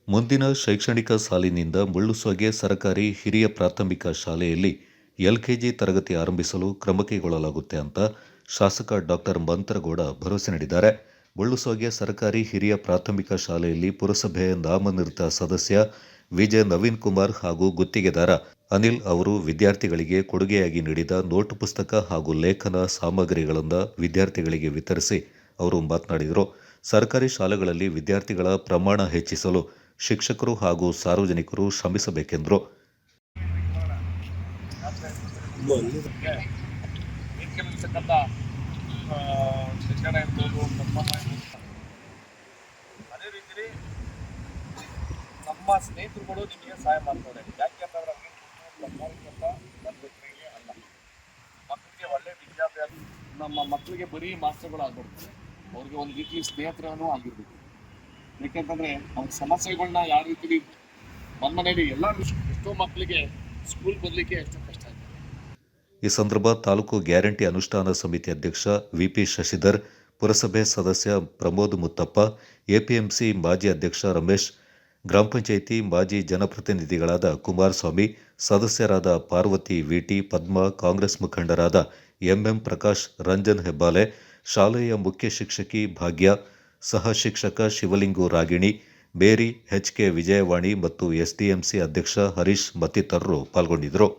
ಮುಂದಿನ ಶೈಕ್ಷಣಿಕ ಸಾಲಿನಿಂದ ಮುಳ್ಳುಸೋಗೆ ಸರ್ಕಾರಿ ಹಿರಿಯ ಪ್ರಾಥಮಿಕ ಶಾಲೆಯಲ್ಲಿ ಎಲ್ಕೆಜಿ ತರಗತಿ ಆರಂಭಿಸಲು ಕ್ರಮ ಕೈಗೊಳ್ಳಲಾಗುತ್ತೆ ಅಂತ ಶಾಸಕ ಡಾಕ್ಟರ್ ಮಂತ್ರಗೌಡ ಭರವಸೆ ನೀಡಿದ್ದಾರೆ. ಮುಳ್ಳುಸೋಗೆ ಸರ್ಕಾರಿ ಹಿರಿಯ ಪ್ರಾಥಮಿಕ ಶಾಲೆಯಲ್ಲಿ ಪುರಸಭೆ ನಾಮನಿರ್ತ ಸದಸ್ಯ ವಿಜಯ ನವೀನ್ ಕುಮಾರ್ ಹಾಗೂ ಗುತ್ತಿಗೆದಾರ ಅನಿಲ್ ಅವರು ವಿದ್ಯಾರ್ಥಿಗಳಿಗೆ ಕೊಡುಗೆಯಾಗಿ ನೀಡಿದ ನೋಟ್ ಪುಸ್ತಕ ಹಾಗೂ ಲೇಖನ ಸಾಮಗ್ರಿಗಳನ್ನು ವಿದ್ಯಾರ್ಥಿಗಳಿಗೆ ವಿತರಿಸಿ ಅವರು ಮಾತನಾಡಿದರು. ಸರ್ಕಾರಿ ಶಾಲೆಗಳಲ್ಲಿ ವಿದ್ಯಾರ್ಥಿಗಳ ಪ್ರಮಾಣ ಹೆಚ್ಚಿಸಲು ಶಿಕ್ಷಕರು ಹಾಗೂ ಸಾರ್ವಜನಿಕರು ಶ್ರಮಿಸಬೇಕೆಂದರು. ಅದೇ ರೀತಿ ನಮ್ಮ ಸ್ನೇಹಿತರುಗಳು ನಿಮಗೆ ಸಹಾಯ ಮಾಡ್ತಾರೆ. ಯಾಕೆಂತಂದ್ರೆ ಅಲ್ಲ, ಮಕ್ಕಳಿಗೆ ಒಳ್ಳೆ ವಿದ್ಯಾಭ್ಯಾಸ, ನಮ್ಮ ಮಕ್ಕಳಿಗೆ ಬರೀ ಮಾಸ್ಟರ್ಗಳು ಆಗ್ಬಾರ್ದು, ಅವ್ರಿಗೆ ಒಂದು ರೀತಿ ಸ್ನೇಹಿತರನ್ನು ಆಗಿರ್ಬೇಕು. ಯಾಕೆಂತಂದ್ರೆ ಅವ್ರ ಸಮಸ್ಯೆಗಳನ್ನ ಯಾವ ರೀತಿ ಮನೆಯಲ್ಲಿ ಎಲ್ಲ ಎಷ್ಟೋ ಮಕ್ಕಳಿಗೆ ಸ್ಕೂಲ್ ಬದಲಿಕ್ಕೆ ಎಷ್ಟೋ ಕಷ್ಟ ಆಯ್ತು. ಈ ಸಂದರ್ಭ ತಾಲೂಕು ಗ್ಯಾರಂಟಿ ಅನುಷ್ಠಾನ ಸಮಿತಿ ಅಧ್ಯಕ್ಷ ವಿಪಿ ಶಶಿಧರ್, ಪುರಸಭೆ ಸದಸ್ಯ ಪ್ರಮೋದ್ ಮುತ್ತಪ್ಪ, ಎಪಿಎಂಸಿ ಮಾಜಿ ಅಧ್ಯಕ್ಷ ರಮೇಶ್, ಗ್ರಾಮ ಪಂಚಾಯಿತಿ ಮಾಜಿ ಜನಪ್ರತಿನಿಧಿಗಳಾದ ಕುಮಾರಸ್ವಾಮಿ, ಸದಸ್ಯರಾದ ಪಾರ್ವತಿ ವಿಟಿ, ಪದ್ಮ, ಕಾಂಗ್ರೆಸ್ ಮುಖಂಡರಾದ ಎಂಎಂ ಪ್ರಕಾಶ್, ರಂಜನ್ ಹೆಬ್ಬಾಲೆ, ಶಾಲೆಯ ಮುಖ್ಯ ಶಿಕ್ಷಕಿ ಭಾಗ್ಯ, ಸಹ ಶಿಕ್ಷಕ ಶಿವಲಿಂಗು ರಾಗಿಣಿ, ಮೇರಿ, ಎಚ್ಕೆ ವಿಜಯವಾಣಿ ಮತ್ತು ಎಸ್ಡಿಎಂಸಿ ಅಧ್ಯಕ್ಷ ಹರೀಶ್ ಮತ್ತಿತರರು ಪಾಲ್ಗೊಂಡಿದ್ದರು.